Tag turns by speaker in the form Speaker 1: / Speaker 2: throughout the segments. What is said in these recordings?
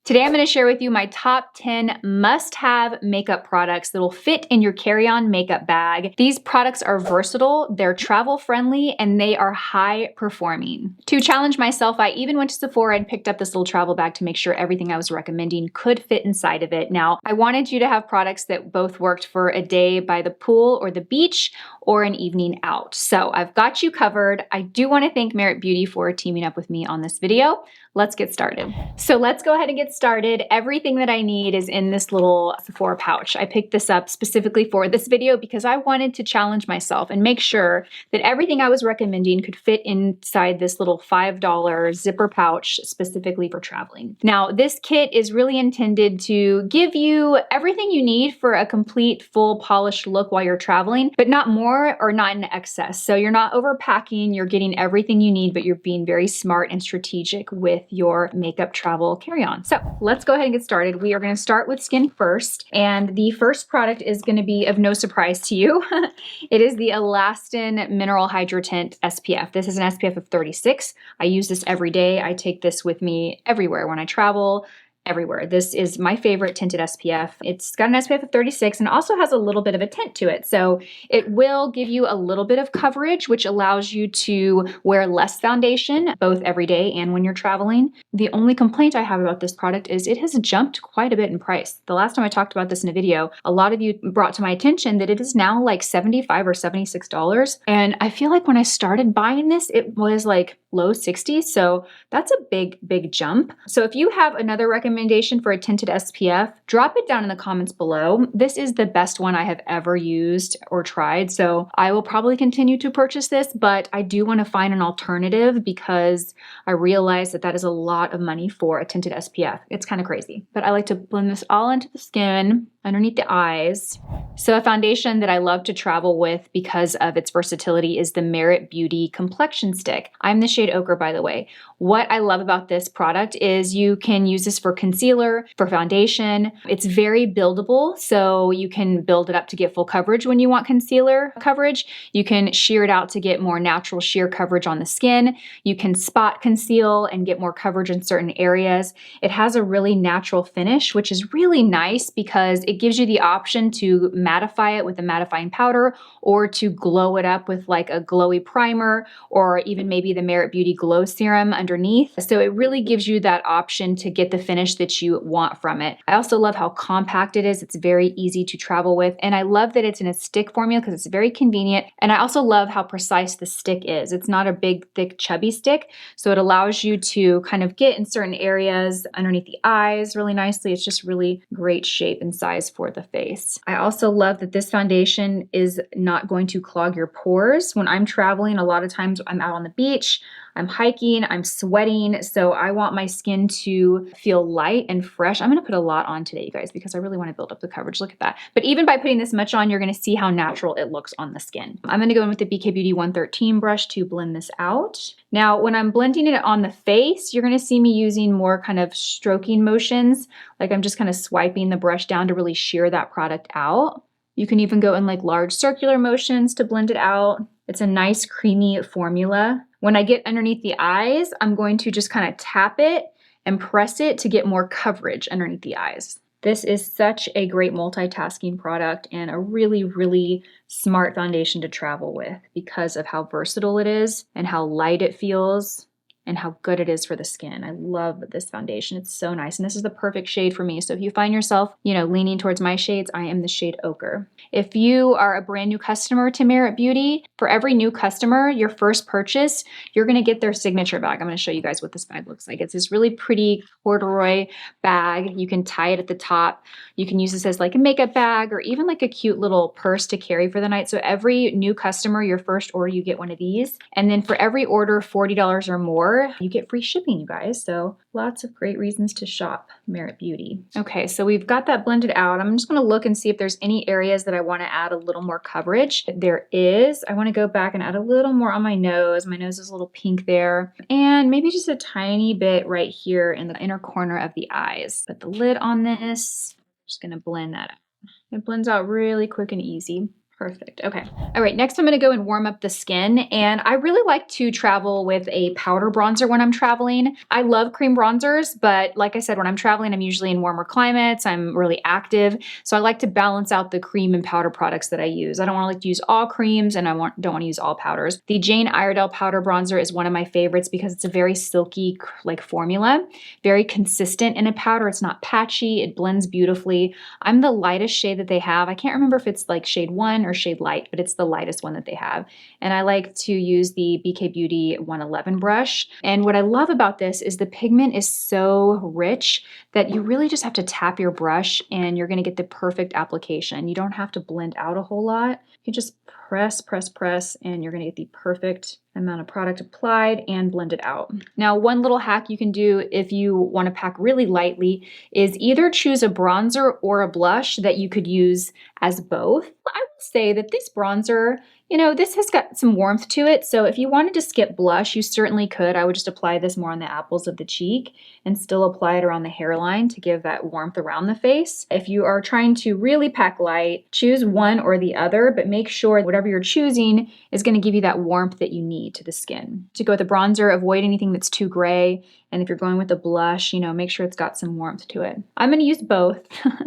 Speaker 1: Today I'm going to share with you my top 10 must-have makeup products that will fit in your carry-on makeup bag. These products are versatile, they're travel-friendly, and they are high-performing. To challenge myself, I even went to Sephora and picked up this little travel bag to make sure everything I was recommending could fit inside of it. Now, I wanted you to have products that both worked for a day by the pool or the beach or an evening out. So I've got you covered. I do want to thank Merit Beauty for teaming up with me on this video. Let's get started. So let's go ahead and get started. Everything that I need is in this little Sephora pouch. I picked this up specifically for this video because I wanted to challenge myself and make sure that everything I was recommending could fit inside this little $5 zipper pouch specifically for traveling. Now, this kit is really intended to give you everything you need for a complete, full, polished look while you're traveling, but not more or not in excess. So you're not overpacking, you're getting everything you need, but you're being very smart and strategic with your makeup travel carry-on. So let's go ahead and get started. We are going to start with skin first, and the first product is going to be of no surprise to you. It is the Elastin Mineral Hydro Tint SPF. This is an SPF of 36. I use this every day. I take this with me everywhere when I travel. Everywhere. This is my favorite tinted SPF. It's got an SPF of 36 and also has a little bit of a tint to it. So it will give you a little bit of coverage, which allows you to wear less foundation, both every day and when you're traveling. The only complaint I have about this product is it has jumped quite a bit in price. The last time I talked about this in a video, a lot of you brought to my attention that it is now like $75 or $76. And I feel like when I started buying this, it was like low 60s. So that's a big, big jump. So if you have another recommendation for a tinted SPF, drop it down in the comments below. This is the best one I have ever used or tried. So I will probably continue to purchase this, but I do want to find an alternative because I realize that that is a lot of money for a tinted SPF. It's kind of crazy, but I like to blend this all into the skin, underneath the eyes. So a foundation that I love to travel with because of its versatility is the Merit Beauty Complexion Stick. I'm the shade Ochre, by the way. What I love about this product is you can use this for concealer, for foundation. It's very buildable, so you can build it up to get full coverage when you want concealer coverage. You can sheer it out to get more natural sheer coverage on the skin. You can spot conceal and get more coverage in certain areas. It has a really natural finish, which is really nice because it gives you the option to mattify it with a mattifying powder or to glow it up with like a glowy primer or even maybe the Merit Beauty Glow Serum underneath. So it really gives you that option to get the finish that you want from it. I also love how compact it is. It's very easy to travel with. And I love that it's in a stick formula because it's very convenient. And I also love how precise the stick is. It's not a big, thick, chubby stick. So it allows you to kind of get in certain areas underneath the eyes really nicely. It's just really great shape and size for the face. I also love that this foundation is not going to clog your pores. When I'm traveling, a lot of times I'm out on the beach, I'm hiking, I'm sweating, so I want my skin to feel light and fresh. I'm gonna put a lot on today, you guys, because I really wanna build up the coverage. Look at that. But even by putting this much on, you're gonna see how natural it looks on the skin. I'm gonna go in with the BK Beauty 113 brush to blend this out. Now, when I'm blending it on the face, you're gonna see me using more kind of stroking motions, like I'm just kind of swiping the brush down to really sheer that product out. You can even go in like large circular motions to blend it out. It's a nice creamy formula. When I get underneath the eyes, I'm going to just kind of tap it and press it to get more coverage underneath the eyes. This is such a great multitasking product and a really, really smart foundation to travel with because of how versatile it is and how light it feels and how good it is for the skin. I love this foundation. It's so nice. And this is the perfect shade for me. So if you find yourself, leaning towards my shades, I am the shade Ochre. If you are a brand new customer to Merit Beauty, for every new customer, your first purchase, you're gonna get their signature bag. I'm gonna show you guys what this bag looks like. It's this really pretty corduroy bag. You can tie it at the top. You can use this as like a makeup bag or even like a cute little purse to carry for the night. So every new customer, your first order, you get one of these. And then for every order, $40 or more, you get free shipping, you guys. So lots of great reasons to shop Merit Beauty. Okay, so we've got that blended out. I'm just gonna look and see if there's any areas that I wanna add a little more coverage. There is. I wanna go back and add a little more on my nose. My nose is a little pink there. And maybe just a tiny bit right here in the inner corner of the eyes. Put the lid on this. Just gonna blend that out. It blends out really quick and easy. Perfect. Okay. All right. Next, I'm going to go and warm up the skin. And I really like to travel with a powder bronzer when I'm traveling. I love cream bronzers, but like I said, when I'm traveling, I'm usually in warmer climates. I'm really active. So I like to balance out the cream and powder products that I use. I don't want to like to use all creams and don't want to use all powders. The Jane Iredale powder bronzer is one of my favorites because it's a very silky like formula, very consistent in a powder. It's not patchy. It blends beautifully. I'm the lightest shade that they have. I can't remember if it's like shade 1 or shade light, but it's the lightest one that they have. And I like to use the BK Beauty 111 brush. And what I love about this is the pigment is so rich that you really just have to tap your brush and you're going to get the perfect application. You don't have to blend out a whole lot. You just press, press, press, and you're going to get the perfect amount of product applied and blended out. Now, one little hack you can do if you want to pack really lightly is either choose a bronzer or a blush that you could use as both. I would say that this bronzer, you know, this has got some warmth to it. So if you wanted to skip blush, you certainly could. I would just apply this more on the apples of the cheek and still apply it around the hairline to give that warmth around the face. If you are trying to really pack light, choose one or the other, but make sure whatever you're choosing is going to give you that warmth that you need to the skin. To go with a bronzer, avoid anything that's too gray. And if you're going with a blush, you know, make sure it's got some warmth to it. I'm going to use both,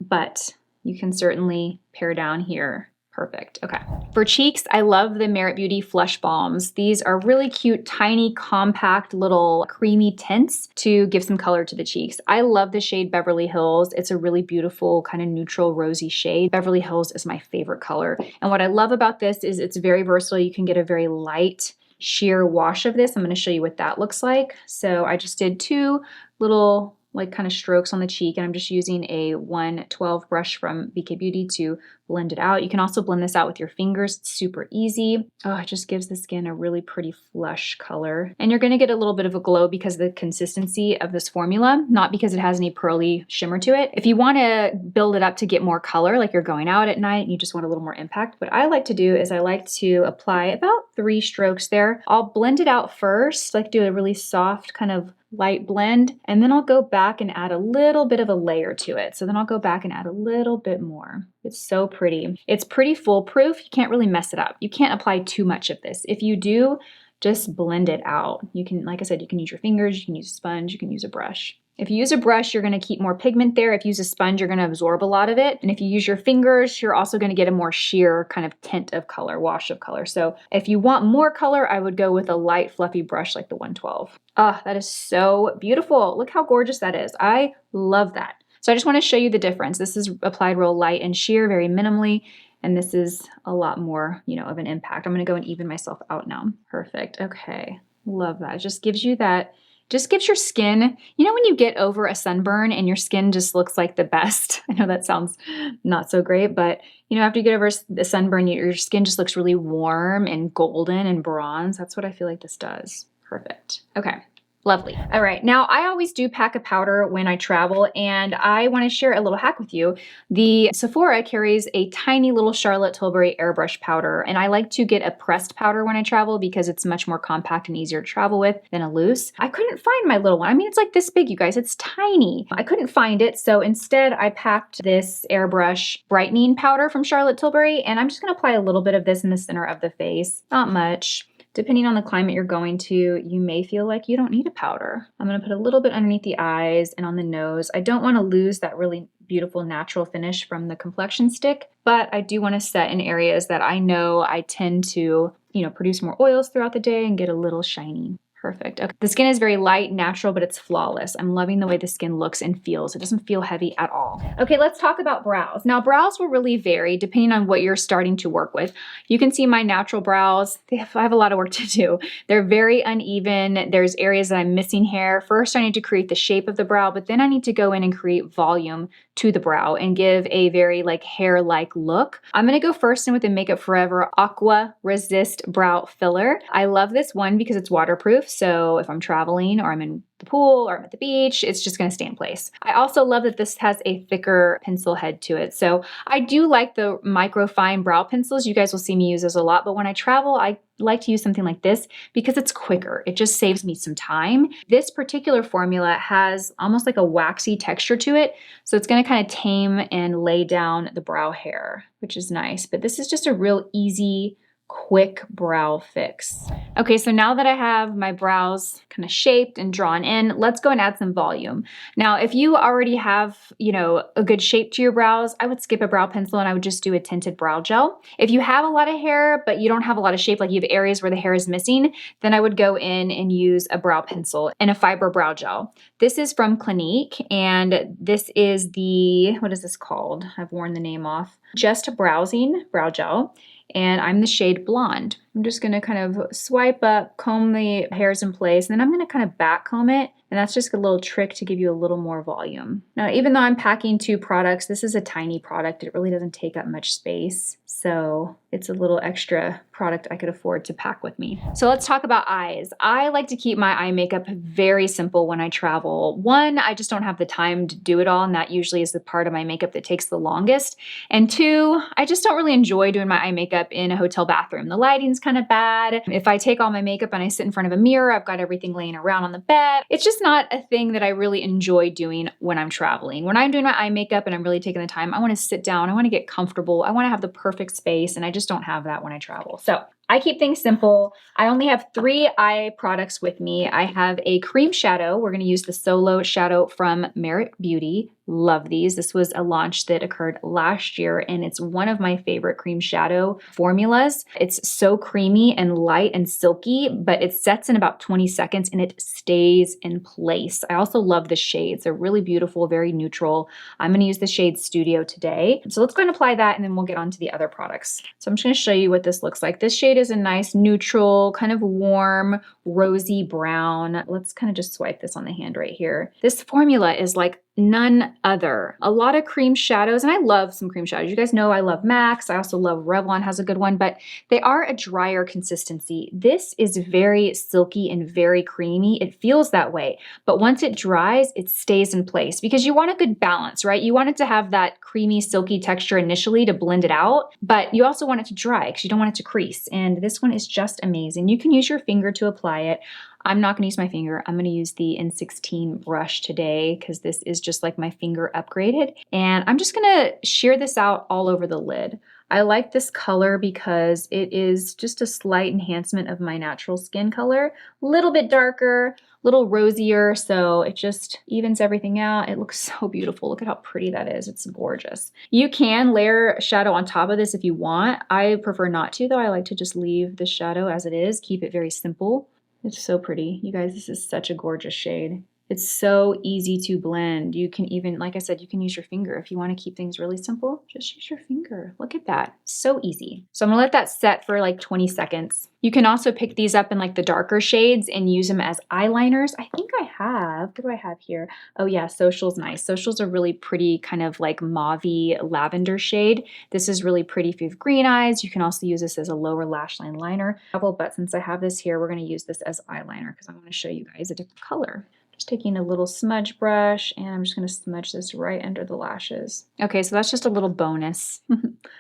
Speaker 1: but you can certainly pare down here. Perfect. Okay. For cheeks, I love the Merit Beauty Flush Balms. These are really cute, tiny, compact little creamy tints to give some color to the cheeks. I love the shade Beverly Hills. It's a really beautiful kind of neutral rosy shade. Beverly Hills is my favorite color. And what I love about this is it's very versatile. You can get a very light sheer wash of this. I'm going to show you what that looks like. So I just did 2 little like kind of strokes on the cheek, and I'm just using a 112 brush from BK Beauty to blend it out. You can also blend this out with your fingers. It's super easy. Oh, it just gives the skin a really pretty flush color. And you're going to get a little bit of a glow because of the consistency of this formula, not because it has any pearly shimmer to it. If you want to build it up to get more color, like you're going out at night and you just want a little more impact, what I like to do is I like to apply about 3 strokes there. I'll blend it out first, like do a really soft kind of light blend, and then I'll go back and add a little bit of a layer to it. So then I'll go back and add a little bit more. It's so pretty. It's pretty foolproof. You can't really mess it up. You can't apply too much of this. If you do, just blend it out. You can, like I said, you can use your fingers, you can use a sponge, you can use a brush. If you use a brush, you're going to keep more pigment there. If you use a sponge, you're going to absorb a lot of it. And if you use your fingers, you're also going to get a more sheer kind of tint of color, wash of color. So if you want more color, I would go with a light, fluffy brush like the 112. Ah, that is so beautiful. Look how gorgeous that is. I love that. So I just want to show you the difference. This is applied real light and sheer, very minimally. And this is a lot more, you know, of an impact. I'm going to go and even myself out now. Perfect. Okay. Love that. It just gives you that. Just gives your skin, you know, when you get over a sunburn and your skin just looks like the best. I know that sounds not so great, but you know, after you get over the sunburn, your skin just looks really warm and golden and bronze. That's what I feel like this does. Perfect. Okay. Lovely. All right. Now, I always do pack a powder when I travel, and I want to share a little hack with you. The Sephora carries a tiny little Charlotte Tilbury Airbrush powder, and I like to get a pressed powder when I travel because it's much more compact and easier to travel with than a loose. I couldn't find my little one. I mean, it's like this big, you guys. It's tiny. I couldn't find it, so instead I packed this Airbrush Brightening powder from Charlotte Tilbury, and I'm just going to apply a little bit of this in the center of the face. Not much. Depending on the climate you're going to, you may feel like you don't need a powder. I'm going to put a little bit underneath the eyes and on the nose. I don't want to lose that really beautiful natural finish from the complexion stick, but I do want to set in areas that I know I tend to, you know, produce more oils throughout the day and get a little shiny. Perfect. Okay. The skin is very light, natural, but it's flawless. I'm loving the way the skin looks and feels. It doesn't feel heavy at all. Okay, let's talk about brows. Now, brows will really vary depending on what you're starting to work with. You can see my natural brows. I have a lot of work to do. They're very uneven. There's areas that I'm missing hair. First, I need to create the shape of the brow, but then I need to go in and create volume to the brow and give a very like hair-like look. I'm going to go first in with the Makeup Forever Aqua Resist Brow Filler. I love this one because it's waterproof. waterproof. So if I'm traveling or I'm in the pool or I'm at the beach, it's just gonna stay in place. I also love that this has a thicker pencil head to it. So I do like the microfine brow pencils. You guys will see me use those a lot, but when I travel, I like to use something like this because it's quicker. It just saves me some time. This particular formula has almost like a waxy texture to it. So it's gonna kind of tame and lay down the brow hair, which is nice. But this is just a real easy, quick brow fix. Okay, so now that I have my brows kind of shaped and drawn in, let's go and add some volume. Now, if you already have, a good shape to your brows, I would skip a brow pencil and I would just do a tinted brow gel. If you have a lot of hair, but you don't have a lot of shape, like you have areas where the hair is missing, then I would go in and use a brow pencil and a fiber brow gel. This is from Clinique, and this is the, what is this called? I've worn the name off. Just Browsing Brow Gel. And I'm the shade Blonde. I'm just gonna kind of swipe up, comb the hairs in place, and then I'm gonna kind of back comb it. And that's just a little trick to give you a little more volume. Now, even though I'm packing 2 products, this is a tiny product. It really doesn't take up much space. So it's a little extra product I could afford to pack with me. So let's talk about eyes. I like to keep my eye makeup very simple when I travel. One, I just don't have the time to do it all, and that usually is the part of my makeup that takes the longest. And 2, I just don't really enjoy doing my eye makeup in a hotel bathroom. The lighting's kind of bad. If I take all my makeup and I sit in front of a mirror, I've got everything laying around on the bed. It's just not a thing that I really enjoy doing when I'm traveling. When I'm doing my eye makeup and I'm really taking the time, I want to sit down, I want to get comfortable, I want to have the perfect space, and I just don't have that when I travel. So I keep things simple. I only have 3 eye products with me. I have a cream shadow. We're going to use the Solo Shadow from Merit Beauty. Love these. This was a launch that occurred last year, and it's one of my favorite cream shadow formulas. It's so creamy and light and silky, but it sets in about 20 seconds and it stays in place. I also love the shades. They're really beautiful, very neutral. I'm going to use the shade Studio today. So let's go and apply that, and then we'll get on to the other products. So I'm just going to show you what this looks like. This shade is a nice neutral, kind of warm, rosy brown. Let's kind of just swipe this on the hand right here. This formula is like none other. A lot of cream shadows, and I love some cream shadows. You guys know I love MAC's. I also love Revlon has a good one, but they are a drier consistency. This is very silky and very creamy. It feels that way, but once it dries, it stays in place because you want a good balance, right? You want it to have that creamy, silky texture initially to blend it out, but you also want it to dry because you don't want it to crease. And this one is just amazing. You can use your finger to apply it. I'm not going to use my finger. I'm going to use the N16 brush today because this is just like my finger upgraded. And I'm just going to shear this out all over the lid. I like this color because it is just a slight enhancement of my natural skin color. A little bit darker, a little rosier, so it just evens everything out. It looks so beautiful. Look at how pretty that is. It's gorgeous. You can layer shadow on top of this if you want. I prefer not to, though. I like to just leave the shadow as it is, keep it very simple. It's so pretty. You guys, this is such a gorgeous shade. It's so easy to blend. You can even, like I said, you can use your finger. If you want to keep things really simple, just use your finger. Look at that. So easy. So I'm gonna let that set for like 20 seconds. You can also pick these up in like the darker shades and use them as eyeliners. I think I have, what do I have here? Oh yeah, Social's nice. Social's a really pretty kind of like mauvey lavender shade. This is really pretty if you have green eyes. You can also use this as a lower lash line liner. But since I have this here, we're gonna use this as eyeliner because I want to show you guys a different color. Just taking a little smudge brush, and I'm just going to smudge this right under the lashes. Okay, so that's just a little bonus.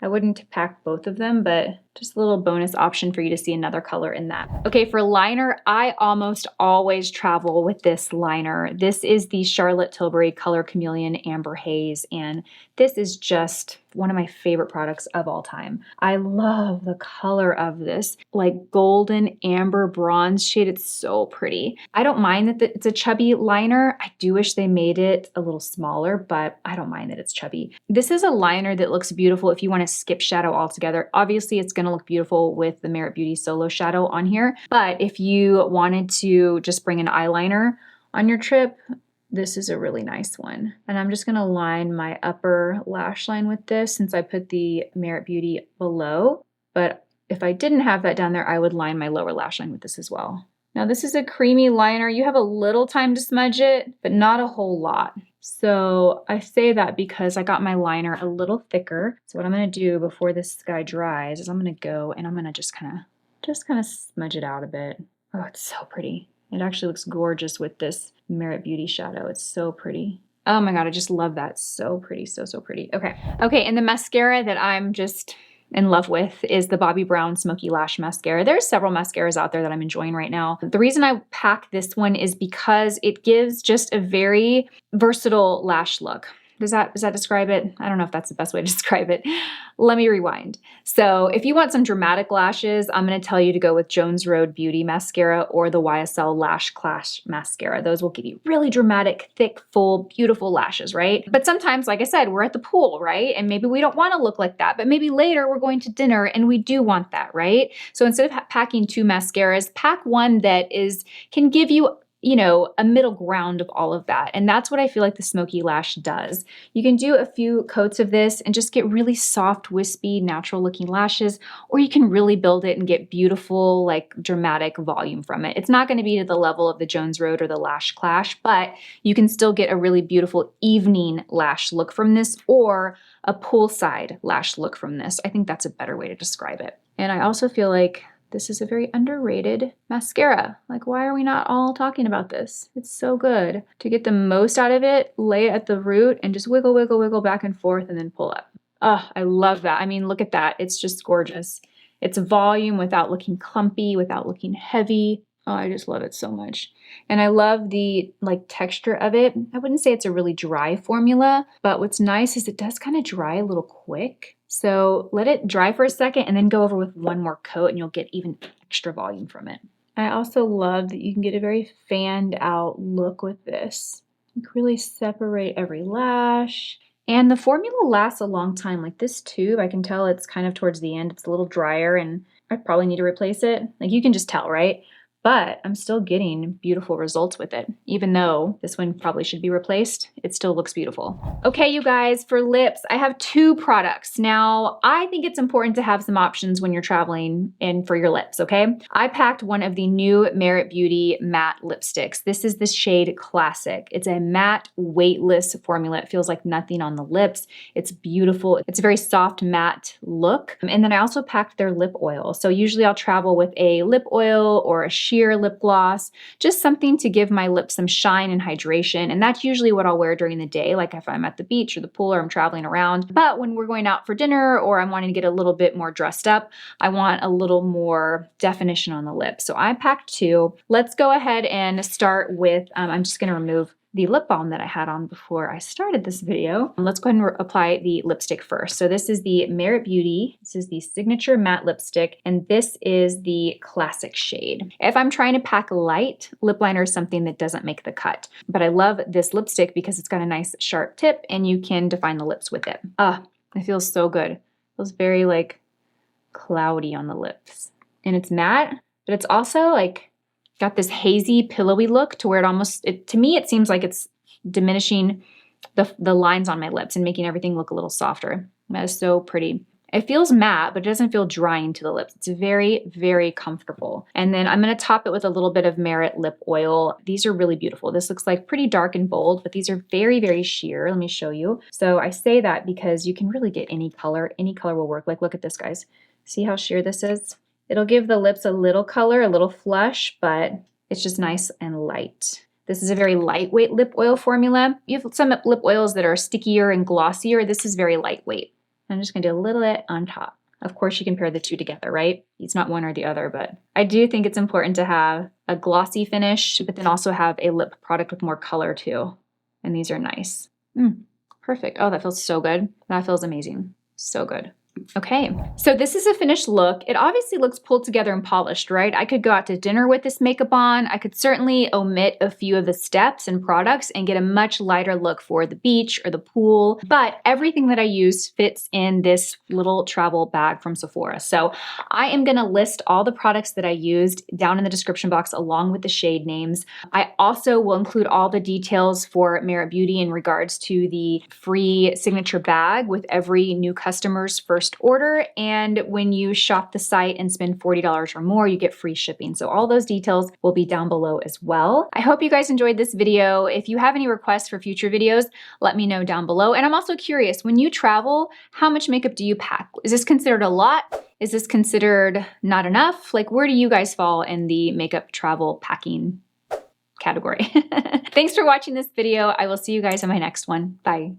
Speaker 1: I wouldn't pack both of them, but just a little bonus option for you to see another color in that. Okay, for liner, I almost always travel with this liner. This is the Charlotte Tilbury Color Chameleon Amber Haze, and this is just one of my favorite products of all time. I love the color of this, like golden amber bronze shade. It's so pretty. I don't mind that it's a chubby liner. I do wish they made it a little smaller, but I don't mind that it's chubby. This is a liner that looks beautiful if you want to skip shadow altogether. Obviously, it's going to look beautiful with the Merit Beauty Solo Shadow on here, but if you wanted to just bring an eyeliner on your trip, this is a really nice one. And I'm just gonna line my upper lash line with this since I put the Merit Beauty below. But if I didn't have that down there, I would line my lower lash line with this as well. Now this is a creamy liner. You have a little time to smudge it, but not a whole lot. So I say that because I got my liner a little thicker. So what I'm gonna do before this guy dries is I'm gonna go and I'm gonna just kind of smudge it out a bit. Oh, it's so pretty. It actually looks gorgeous with this Merit Beauty shadow. It's so pretty. Oh my God, I just love that. So pretty, so, so pretty. Okay, and the mascara that I'm just in love with is the Bobbi Brown Smoky Lash Mascara. There's several mascaras out there that I'm enjoying right now. The reason I pack this one is because it gives just a very versatile lash look. Does that describe it? I don't know if that's the best way to describe it. Let me rewind. So if you want some dramatic lashes, I'm going to tell you to go with Jones Road Beauty Mascara or the YSL Lash Clash Mascara. Those will give you really dramatic, thick, full, beautiful lashes, right? But sometimes, like I said, we're at the pool, right? And maybe we don't want to look like that, but maybe later we're going to dinner and we do want that, right? So instead of packing 2 mascaras, pack one that can give you a middle ground of all of that. And that's what I feel like the Smoky Lash does. You can do a few coats of this and just get really soft, wispy, natural looking lashes, or you can really build it and get beautiful, like dramatic volume from it. It's not going to be to the level of the Jones Road or the Lash Clash, but you can still get a really beautiful evening lash look from this, or a poolside lash look from this. I think that's a better way to describe it. And I also feel like this is a very underrated mascara. Like, why are we not all talking about this? It's so good. To get the most out of it, lay it at the root and just wiggle, wiggle, wiggle back and forth and then pull up. Oh, I love that. I mean, look at that. It's just gorgeous. It's volume without looking clumpy, without looking heavy. Oh, I just love it so much. And I love the texture of it. I wouldn't say it's a really dry formula, but what's nice is it does kind of dry a little quick. So let it dry for a second and then go over with one more coat and you'll get even extra volume from it. I also love that you can get a very fanned out look with this. You can really separate every lash. And the formula lasts a long time. Like this tube, I can tell it's kind of towards the end. It's a little drier and I probably need to replace it. Like you can just tell, right? But I'm still getting beautiful results with it. Even though this one probably should be replaced, it still looks beautiful. Okay, you guys, for lips, I have 2 products. Now, I think it's important to have some options when you're traveling and for your lips, okay? I packed one of the new Merit Beauty matte lipsticks. This is the shade Classic. It's a matte, weightless formula. It feels like nothing on the lips. It's beautiful. It's a very soft matte look. And then I also packed their lip oil. So usually I'll travel with a lip oil or a sheer lip gloss, just something to give my lips some shine and hydration. And that's usually what I'll wear during the day, like if I'm at the beach or the pool or I'm traveling around. But when we're going out for dinner or I'm wanting to get a little bit more dressed up, I want a little more definition on the lips. So I packed 2. Let's go ahead and start with, I'm just going to remove the lip balm that I had on before I started this video. Let's go ahead and apply the lipstick first. So this is the Merit Beauty. This is the Signature Matte Lipstick, and this is the Classic shade. If I'm trying to pack light, lip liner is something that doesn't make the cut. But I love this lipstick because it's got a nice sharp tip and you can define the lips with it. It feels so good. It feels very cloudy on the lips. And it's matte, but it's also got this hazy, pillowy look to where to me, it seems like it's diminishing the lines on my lips and making everything look a little softer. That is so pretty. It feels matte, but it doesn't feel drying to the lips. It's very, very comfortable. And then I'm going to top it with a little bit of Merit lip oil. These are really beautiful. This looks like pretty dark and bold, but these are very, very sheer. Let me show you. So I say that because you can really get any color. Any color will work. Look at this, guys. See how sheer this is? It'll give the lips a little color, a little flush, but it's just nice and light. This is a very lightweight lip oil formula. You have some lip oils that are stickier and glossier. This is very lightweight. I'm just gonna do a little bit on top. Of course, you can pair the 2 together, right? It's not one or the other, but I do think it's important to have a glossy finish, but then also have a lip product with more color too. And these are nice. Perfect. Oh, that feels so good. That feels amazing. So good. Okay, so this is a finished look. It obviously looks pulled together and polished, right? I could go out to dinner with this makeup on. I could certainly omit a few of the steps and products and get a much lighter look for the beach or the pool, but everything that I used fits in this little travel bag from Sephora. So I am gonna list all the products that I used down in the description box along with the shade names. I also will include all the details for Merit Beauty in regards to the free signature bag with every new customer's first order, and when you shop the site and spend $40 or more, you get free shipping. So all those details will be down below as well. I hope you guys enjoyed this video. If you have any requests for future videos, let me know down below. And I'm also curious, when you travel, how much makeup do you pack? Is this considered a lot? Is this considered not enough? Where do you guys fall in the makeup travel packing category. Thanks for watching this video. I will see you guys in my next one. Bye.